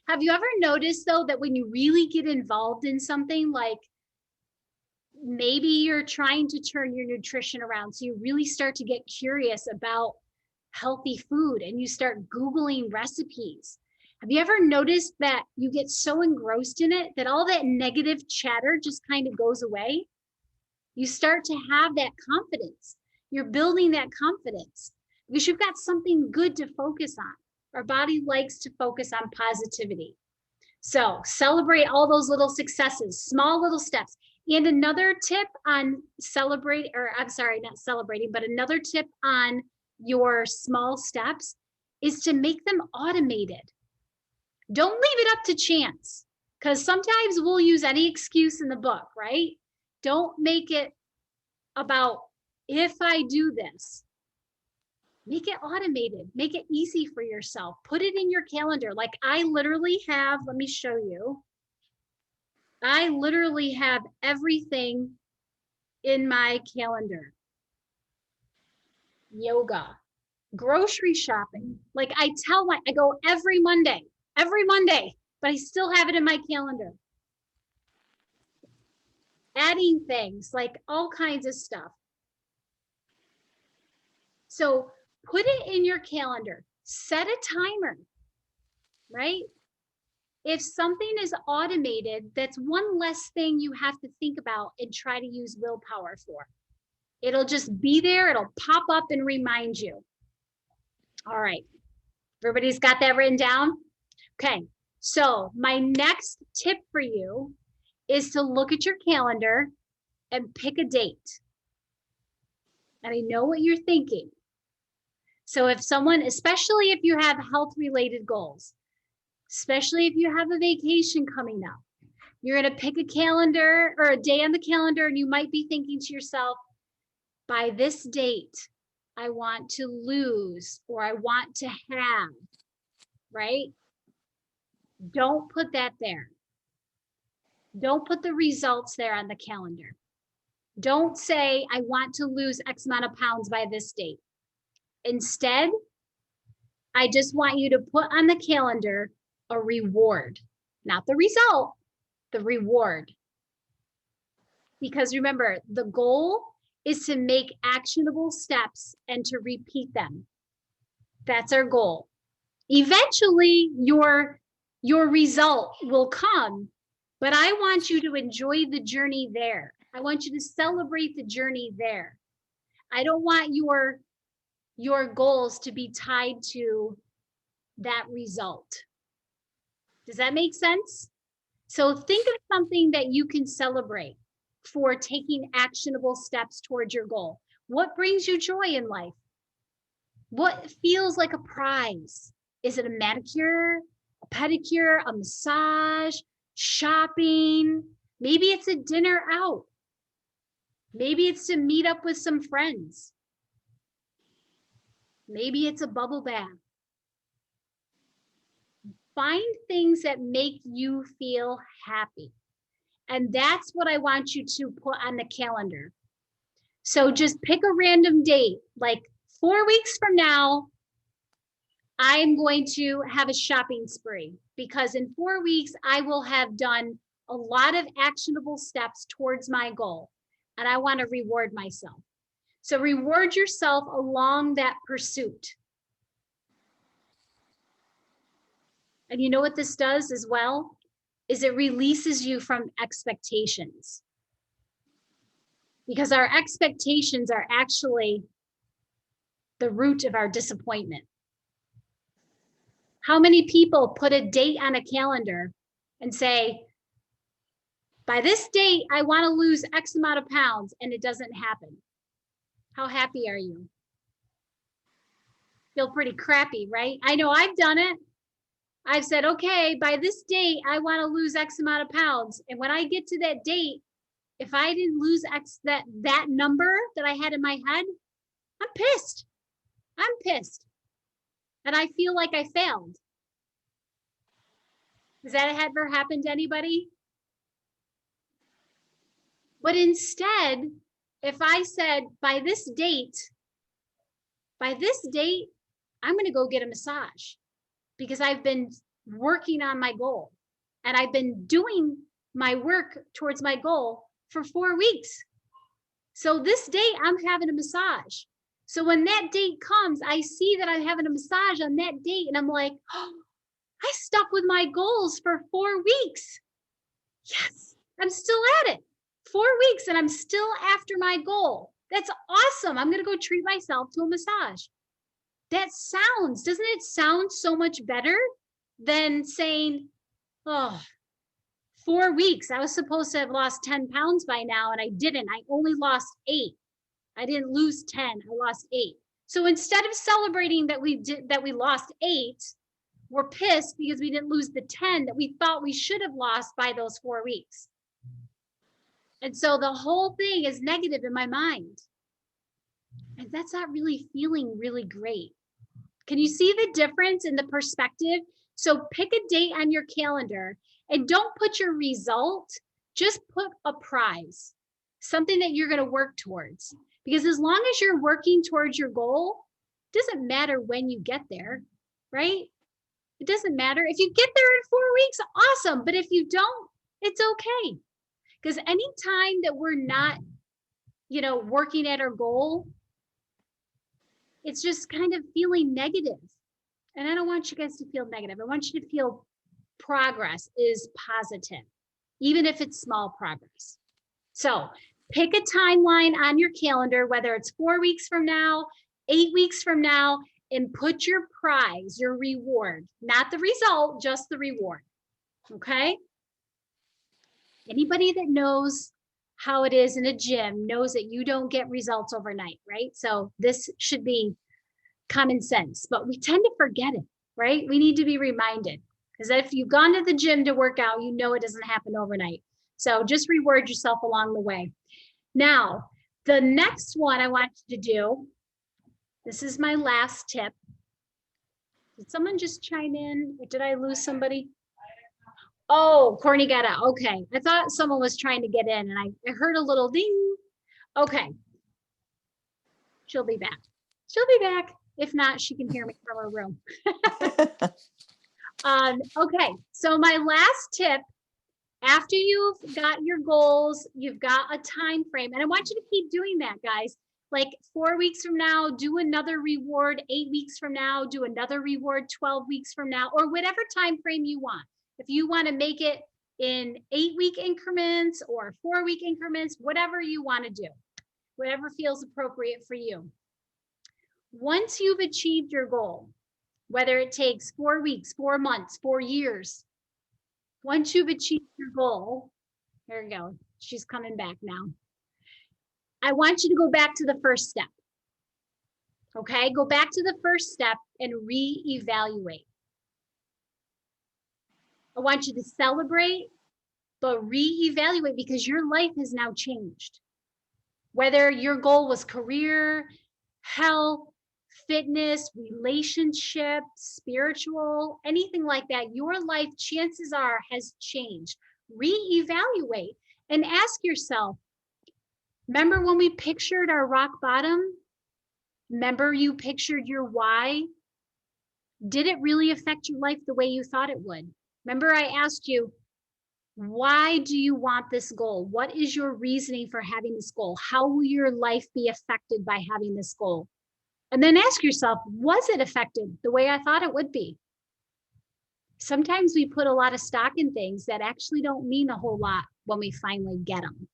Have you ever noticed though that when you really get involved in something, like maybe you're trying to turn your nutrition around, so you really start to get curious about healthy food and you start Googling recipes. Have you ever noticed that you get so engrossed in it that all that negative chatter just kind of goes away? You start to have that confidence. You're building that confidence because you've got something good to focus on. Our body likes to focus on positivity. So celebrate all those little successes, small little steps. And another tip on another tip on your small steps is to make them automated. Don't leave it up to chance, because sometimes we'll use any excuse in the book, right? Don't make it about if I do this. Make it automated, make it easy for yourself. Put it in your calendar. Like I literally have, let me show you. I literally have everything in my calendar. Yoga, grocery shopping. Like I go every Monday, but I still have it in my calendar. Adding things, like all kinds of stuff. So put it in your calendar, set a timer, right? If something is automated, that's one less thing you have to think about and try to use willpower for. It'll just be there, it'll pop up and remind you. All right, everybody's got that written down? Okay, so my next tip for you is to look at your calendar and pick a date. And I know what you're thinking. So if someone, especially if you have health-related goals, especially if you have a vacation coming up, you're going to pick a calendar or a day on the calendar, and you might be thinking to yourself, by this date, I want to lose or I want to have, right? Don't put that there. Don't put the results there on the calendar. Don't say, I want to lose X amount of pounds by this date. Instead, I just want you to put on the calendar a reward, not the result, the reward. Because remember, the goal is to make actionable steps and to repeat them. That's our goal. Eventually, your result will come, but I want you to enjoy the journey there. I want you to celebrate the journey there. I don't want your goals to be tied to that result. Does that make sense? So think of something that you can celebrate for taking actionable steps towards your goal. What brings you joy in life? What feels like a prize? Is it a manicure, a pedicure, a massage, shopping? Maybe it's a dinner out. Maybe it's to meet up with some friends. Maybe it's a bubble bath. Find things that make you feel happy. And that's what I want you to put on the calendar. So just pick a random date, like 4 weeks from now, I'm going to have a shopping spree, because in 4 weeks, I will have done a lot of actionable steps towards my goal, and I want to reward myself. So reward yourself along that pursuit. And you know what this does as well? Is it releases you from expectations. Because our expectations are actually the root of our disappointment. How many people put a date on a calendar and say, by this date, I want to lose X amount of pounds, and it doesn't happen. How happy are you? Feel pretty crappy, right? I know I've done it. I've said, okay, by this date, I want to lose X amount of pounds. And when I get to that date, if I didn't lose X, that number that I had in my head, I'm pissed. I'm pissed. And I feel like I failed. Has that ever happened to anybody? But instead, if I said, by this date, I'm going to go get a massage because I've been working on my goal and I've been doing my work towards my goal for 4 weeks. So this date, I'm having a massage. So when that date comes, I see that I'm having a massage on that date and I'm like, oh, I stuck with my goals for 4 weeks. Yes, I'm still at it. 4 weeks and I'm still after my goal. That's awesome. I'm going to go treat myself to a massage. Doesn't it sound so much better than saying, oh, 4 weeks. I was supposed to have lost 10 pounds by now and I didn't. I only lost 8. I didn't lose 10. I lost 8. So instead of celebrating that we lost 8, we're pissed because we didn't lose the 10 that we thought we should have lost by those 4 weeks. And so the whole thing is negative in my mind. And that's not really feeling really great. Can you see the difference in the perspective? So pick a date on your calendar and don't put your result, just put a prize, something that you're going to work towards. Because as long as you're working towards your goal, it doesn't matter when you get there, right? It doesn't matter. If you get there in 4 weeks, awesome. But if you don't, it's okay. Because anytime that we're not, working at our goal, it's just kind of feeling negative. And I don't want you guys to feel negative. I want you to feel progress is positive, even if it's small progress. So pick a timeline on your calendar, whether it's 4 weeks from now, 8 weeks from now, and put your prize, your reward, not the result, just the reward. Okay? Anybody that knows how it is in a gym knows that you don't get results overnight, right? So this should be common sense, but we tend to forget it, right? We need to be reminded because if you've gone to the gym to work out, you know it doesn't happen overnight. So just reward yourself along the way. Now, the next one I want you to do, this is my last tip. Did someone just chime in? Or did I lose somebody? Oh, Courtney got out. Okay. I thought someone was trying to get in and I heard a little ding. Okay. She'll be back. She'll be back. If not, she can hear me from her room. Okay. So my last tip, after you've got your goals, you've got a time frame, and I want you to keep doing that, guys. Like 4 weeks from now, do another reward. 8 weeks from now, do another reward. 12 weeks from now, or whatever time frame you want. If you want to make it in 8-week increments or 4-week increments, whatever you want to do, whatever feels appropriate for you. Once you've achieved your goal, whether it takes 4 weeks, 4 months, 4 years, once you've achieved your goal, there we go. She's coming back now. I want you to go back to the first step. Okay, go back to the first step and reevaluate. I want you to celebrate, but reevaluate because your life has now changed. Whether your goal was career, health, fitness, relationship, spiritual, anything like that, your life, chances are, has changed. Reevaluate and ask yourself, remember when we pictured our rock bottom? Remember you pictured your why? Did it really affect your life the way you thought it would? Remember I asked you, why do you want this goal? What is your reasoning for having this goal? How will your life be affected by having this goal? And then ask yourself, was it affected the way I thought it would be? Sometimes we put a lot of stock in things that actually don't mean a whole lot when we finally get them.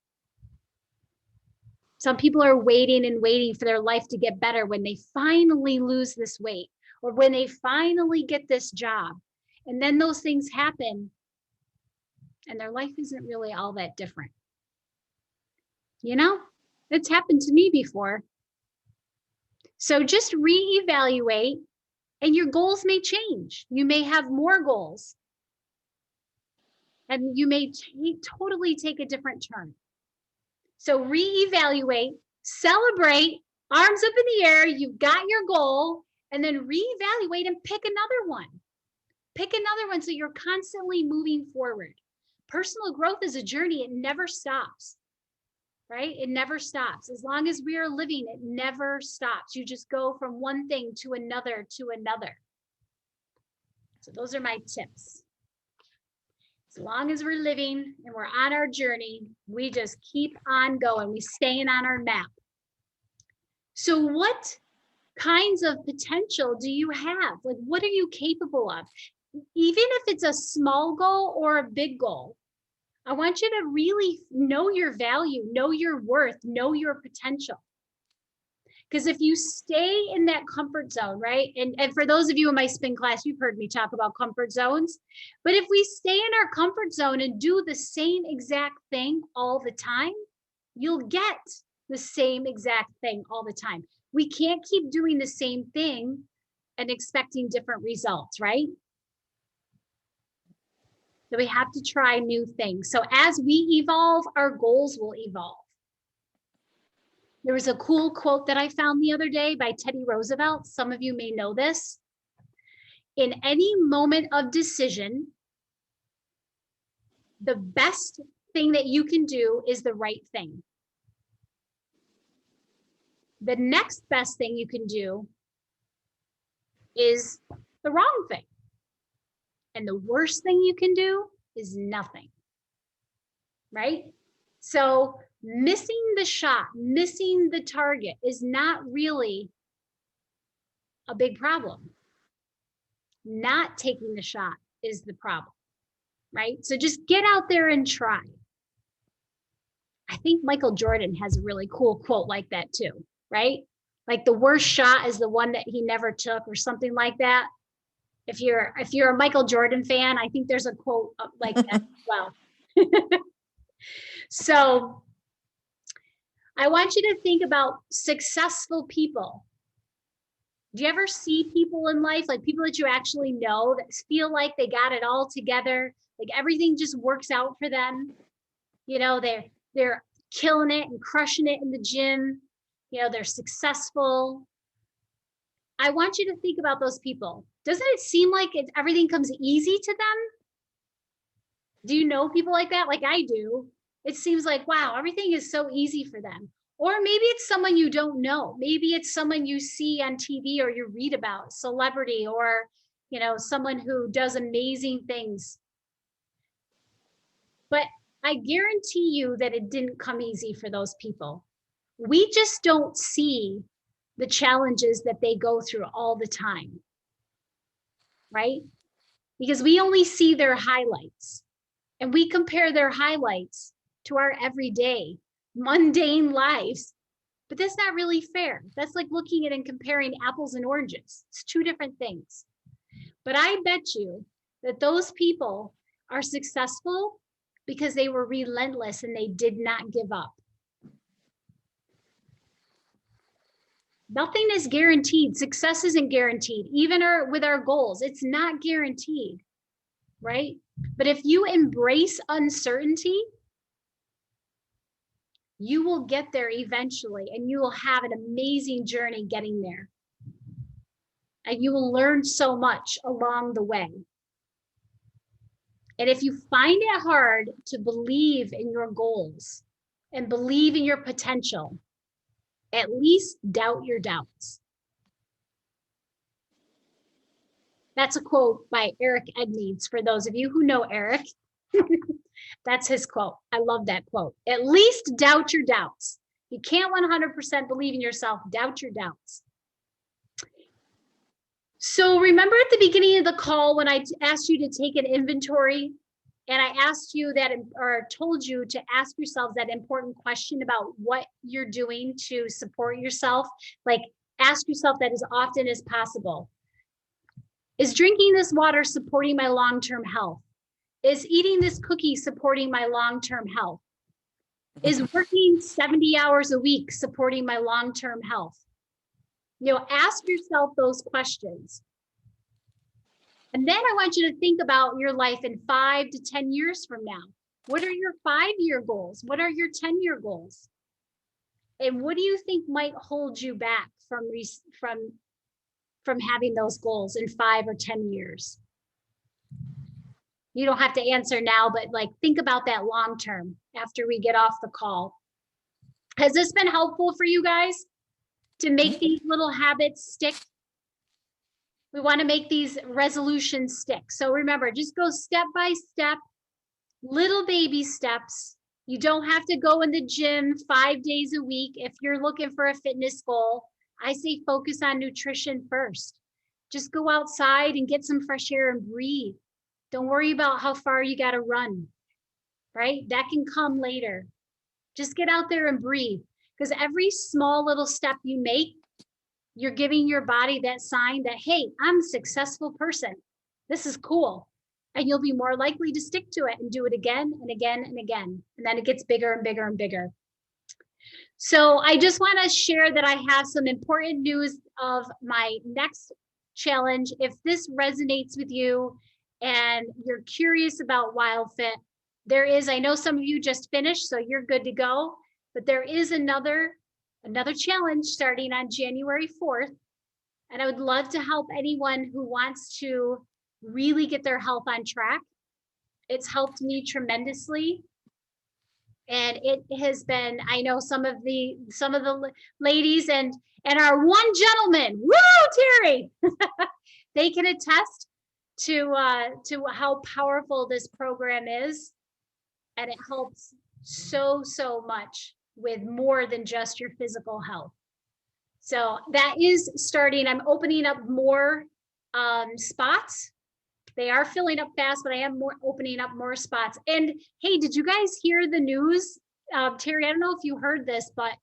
Some people are waiting and waiting for their life to get better when they finally lose this weight or when they finally get this job. And then those things happen and their life isn't really all that different. You know, it's happened to me before. So just reevaluate, and your goals may change. You may have more goals, and you may totally take a different turn. So reevaluate, celebrate, arms up in the air, you've got your goal, and then reevaluate and pick another one. Pick another one so you're constantly moving forward. Personal growth is a journey, it never stops, right? It never stops. As long as we are living, it never stops. You just go from one thing to another to another. So those are my tips. As long as we're living and we're on our journey, we just keep on going. We staying on our map. So what kinds of potential do you have? Like, what are you capable of? Even if it's a small goal or a big goal, I want you to really know your value, know your worth, know your potential. Because if you stay in that comfort zone, right? And for those of you in my spin class, you've heard me talk about comfort zones. But if we stay in our comfort zone and do the same exact thing all the time, you'll get the same exact thing all the time. We can't keep doing the same thing and expecting different results, right? So we have to try new things. So as we evolve, our goals will evolve. There was a cool quote that I found the other day by Teddy Roosevelt. Some of you may know this. In any moment of decision, the best thing that you can do is the right thing. The next best thing you can do is the wrong thing. And the worst thing you can do is nothing, right? So missing the shot, missing the target is not really a big problem. Not taking the shot is the problem, right? So just get out there and try. I think Michael Jordan has a really cool quote like that too, right? Like the worst shot is the one that he never took or something like that. If you're a Michael Jordan fan, I think there's a quote like that as well. So I want you to think about successful people. Do you ever see people in life, like people that you actually know that feel like they got it all together, like everything just works out for them? You know, they're killing it and crushing it in the gym. You know, they're successful. I want you to think about those people. Doesn't it seem like everything comes easy to them? Do you know people like that? Like I do. It seems like, wow, everything is so easy for them. Or maybe it's someone you don't know. Maybe it's someone you see on TV or you read about, celebrity, or, you know, someone who does amazing things. But I guarantee you that it didn't come easy for those people. We just don't see the challenges that they go through all the time, right? Because we only see their highlights, and we compare their highlights to our everyday mundane lives. But that's not really fair. That's like looking at and comparing apples and oranges. It's two different things. But I bet you that those people are successful because they were relentless and they did not give up. Nothing is guaranteed. Success isn't guaranteed. Even with our goals, it's not guaranteed, right? But if you embrace uncertainty, you will get there eventually, and you will have an amazing journey getting there. And you will learn so much along the way. And if you find it hard to believe in your goals and believe in your potential, at least doubt your doubts. That's a quote by Eric Edmeades, for those of you who know Eric. That's his quote. I love that quote. At least doubt your doubts. You can't 100% believe in yourself. Doubt your doubts. So remember at the beginning of the call when I asked you to take an inventory, and I asked you that, or told you to ask yourselves that important question about what you're doing to support yourself. Like, ask yourself that as often as possible. Is drinking this water supporting my long-term health? Is eating this cookie supporting my long-term health? Is working 70 hours a week supporting my long-term health? You know, ask yourself those questions. And then I want you to think about your life in 5 to 10 years from now. What are your 5-year goals? What are your 10-year goals? And what do you think might hold you back from having those goals in 5 or 10 years? You don't have to answer now, but like think about that long term after we get off the call. Has this been helpful for you guys to make these little habits stick? We want to make these resolutions stick. So remember, just go step by step, little baby steps. You don't have to go in the gym 5 days a week. If you're looking for a fitness goal, I say focus on nutrition first. Just go outside and get some fresh air and breathe. Don't worry about how far you got to run, right? That can come later. Just get out there and breathe, because every small little step you make, you're giving your body that sign that, hey, I'm a successful person. This is cool. And you'll be more likely to stick to it and do it again and again and again. And then it gets bigger and bigger and bigger. So I just want to share that I have some important news of my next challenge. If this resonates with you and you're curious about WildFit, there is, I know some of you just finished, so you're good to go, but there is another challenge starting on January 4th. And I would love to help anyone who wants to really get their health on track. It's helped me tremendously. And it has been, I know some of the ladies and our one gentleman, woo, Terry, they can attest to how powerful this program is. And it helps so much with more than just your physical health. So that is starting. I'm opening up more spots. They are filling up fast, but I am opening up more spots. And hey, did you guys hear the news? Terry, I don't know if you heard this, but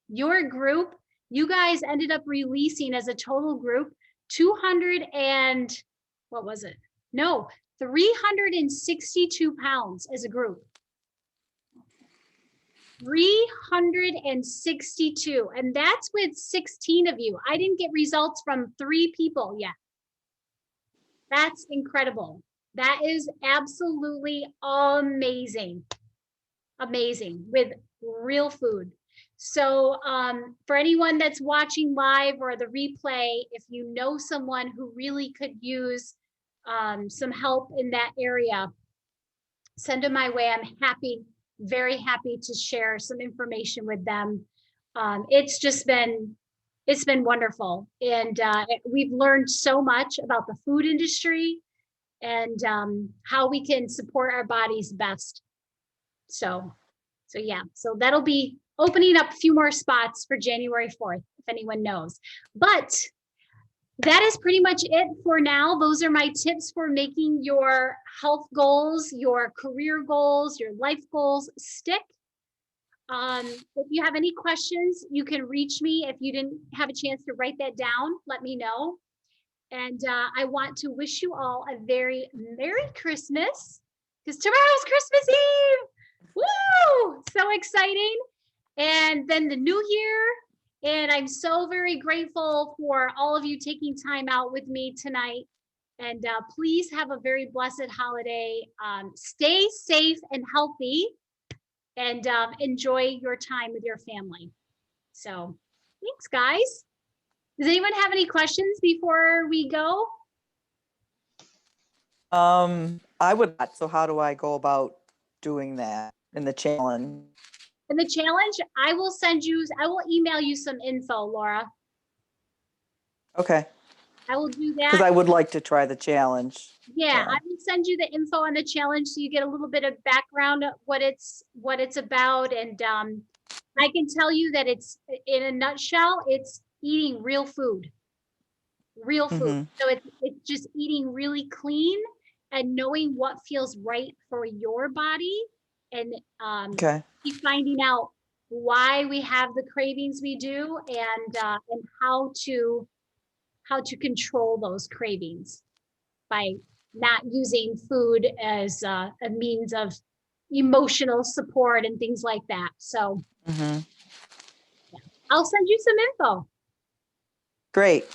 your group, you guys ended up releasing as a total group 362 pounds as a group. 362, and that's with 16 of you. I didn't get results from 3 people yet. That's incredible. That is absolutely amazing. Amazing, with real food. So for anyone that's watching live or the replay, if you know someone who really could use some help in that area, send them my way. I'm happy, very happy to share some information with them. It's been wonderful. And we've learned so much about the food industry and how we can support our bodies best. So yeah, so that'll be opening up a few more spots for January 4th, if anyone knows. But that is pretty much it for now. Those are my tips for making your health goals, your career goals, your life goals stick. If you have any questions, you can reach me. If you didn't have a chance to write that down, let me know. And I want to wish you all a very Merry Christmas, because tomorrow's Christmas Eve. Woo! So exciting. And then the new year. And I'm so very grateful for all of you taking time out with me tonight. And please have a very blessed holiday. Stay safe and healthy, and enjoy your time with your family. So thanks, guys. Does anyone have any questions before we go? I would not. So how do I go about doing that in the challenge? In the challenge, I will email you some info, Laura. Okay. I will do that. Because I would like to try the challenge. Yeah, I will send you the info on the challenge so you get a little bit of background of what it's about. And I can tell you that it's, in a nutshell, it's eating real food. Real food. Mm-hmm. So it's just eating really clean and knowing what feels right for your body, and Okay. finding out why we have the cravings we do, and how to control those cravings by not using food as a means of emotional support and things like that. So Mhm. I'll send you some info. Great,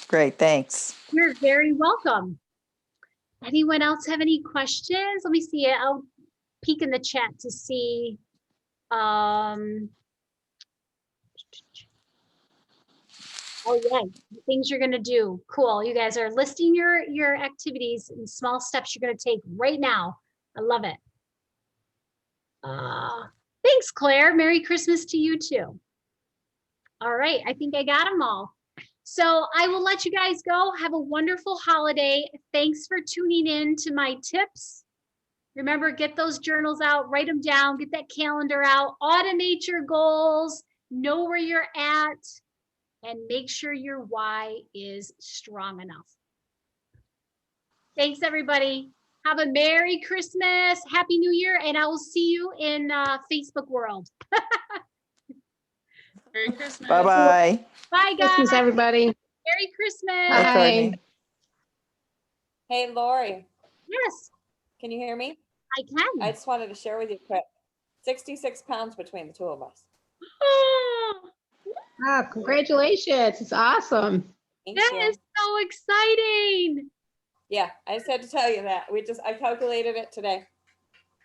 great, thanks. You're very welcome. Anyone else have any questions? Let me see. I'll peek in the chat to see. Oh yeah, things you're gonna do. Cool. You guys are listing your activities and small steps you're gonna take right now. I love it. Thanks, Claire. Merry Christmas to you too. All right, I think I got them all. So I will let you guys go. Have a wonderful holiday. Thanks for tuning in to my tips. Remember, get those journals out, write them down, get that calendar out, automate your goals, know where you're at, and make sure your why is strong enough. Thanks, everybody. Have a Merry Christmas, Happy New Year, and I will see you in Facebook world. Merry Christmas. Bye-bye. Bye, guys. Christmas, everybody. Merry Christmas. Hey, Bye. Courtney. Hey, Lori, Yes, can you hear me? I can. I just wanted to share with you quick. 66 pounds between the two of us. Ah, congratulations. It's awesome. Thank That you. is so exciting. Yeah, I just had to tell you that. I calculated it today.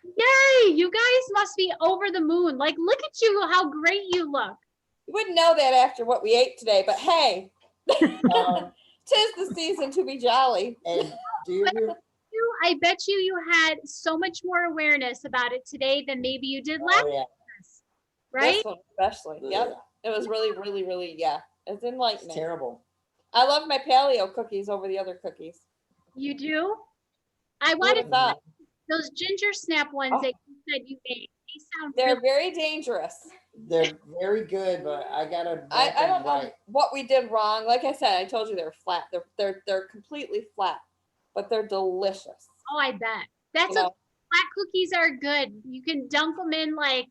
Yay, you guys must be over the moon. Like, look at you, how great you look. You wouldn't know that after what we ate today, but hey, tis the season to be jolly. And do you, I bet you had so much more awareness about it today than maybe you did last, oh yeah, right? This one especially. Yep. It was really, yeah. It's it's enlightening. terrible. I love my paleo cookies over the other cookies. You do? I Who would wanted have thought? those ginger snap ones Oh. that you said you made. They sound They're really very dangerous. They're very good, but I gotta. I make don't them know right. what we did wrong. Like I said, I told you they're flat. They're completely flat, but they're delicious. Oh, I bet. That's You a know, flat cookies are good. You can dunk them in like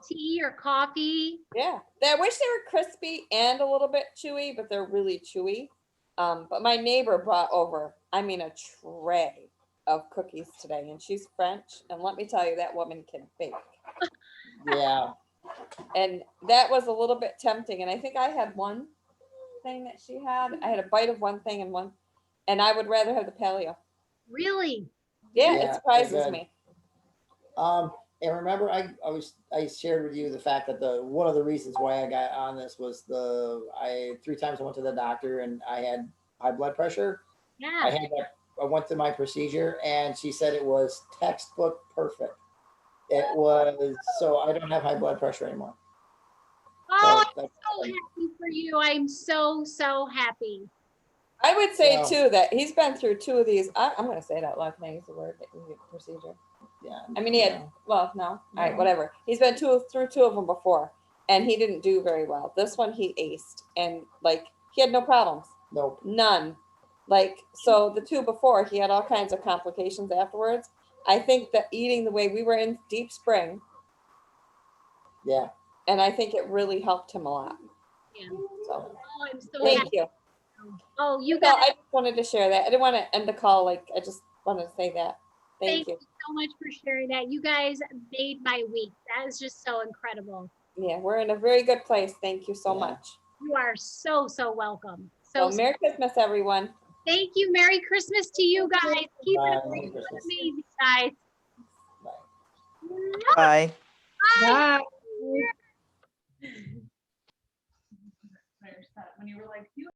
tea or coffee. yeah. I wish they were crispy and a little bit chewy, but they're really chewy. But my neighbor brought over, I mean, a tray of cookies today, and she's French. And let me tell you, that woman can bake. Yeah, And that was a little bit tempting. And I think I had one thing that she had. I had a bite of one thing and I would rather have the paleo. Really? Yeah, Yeah, it surprises they're good. me. and remember, I shared with you the fact that one of the reasons why I got on this was 3 times I went to the doctor and I had high blood pressure. Yeah. I went to my procedure and she said it was textbook perfect. It was, so I don't have high blood pressure anymore. Oh, So I'm so happy for you. I'm so happy. I would say Wow. too that he's been through 2 of these. I'm going to say it out loud. Can I use the word procedure? yeah, I mean, he had, no. well, no. All right, No. whatever. He's been through 2 of them before and he didn't do very well. This one he aced and like he had no problems, Nope. none. Like, so the 2 before he had all kinds of complications afterwards. I think that eating the way we were in deep spring, Yeah. and I think it really helped him a lot. Yeah. So Oh, I'm so thank happy. you. Oh, you So guys, I just wanted to share that. I didn't want to end the call like I just wanted to say that. Thank you. so much for sharing that. You guys made my week. That is just so incredible. Yeah, we're in a very good place. Thank you so Yeah. much. You are so welcome. So Merry Christmas, everyone. Thank you. Merry Christmas to you guys. Keep Bye. it Merry Christmas. amazing, guys. Bye. Bye. Bye. When you were like,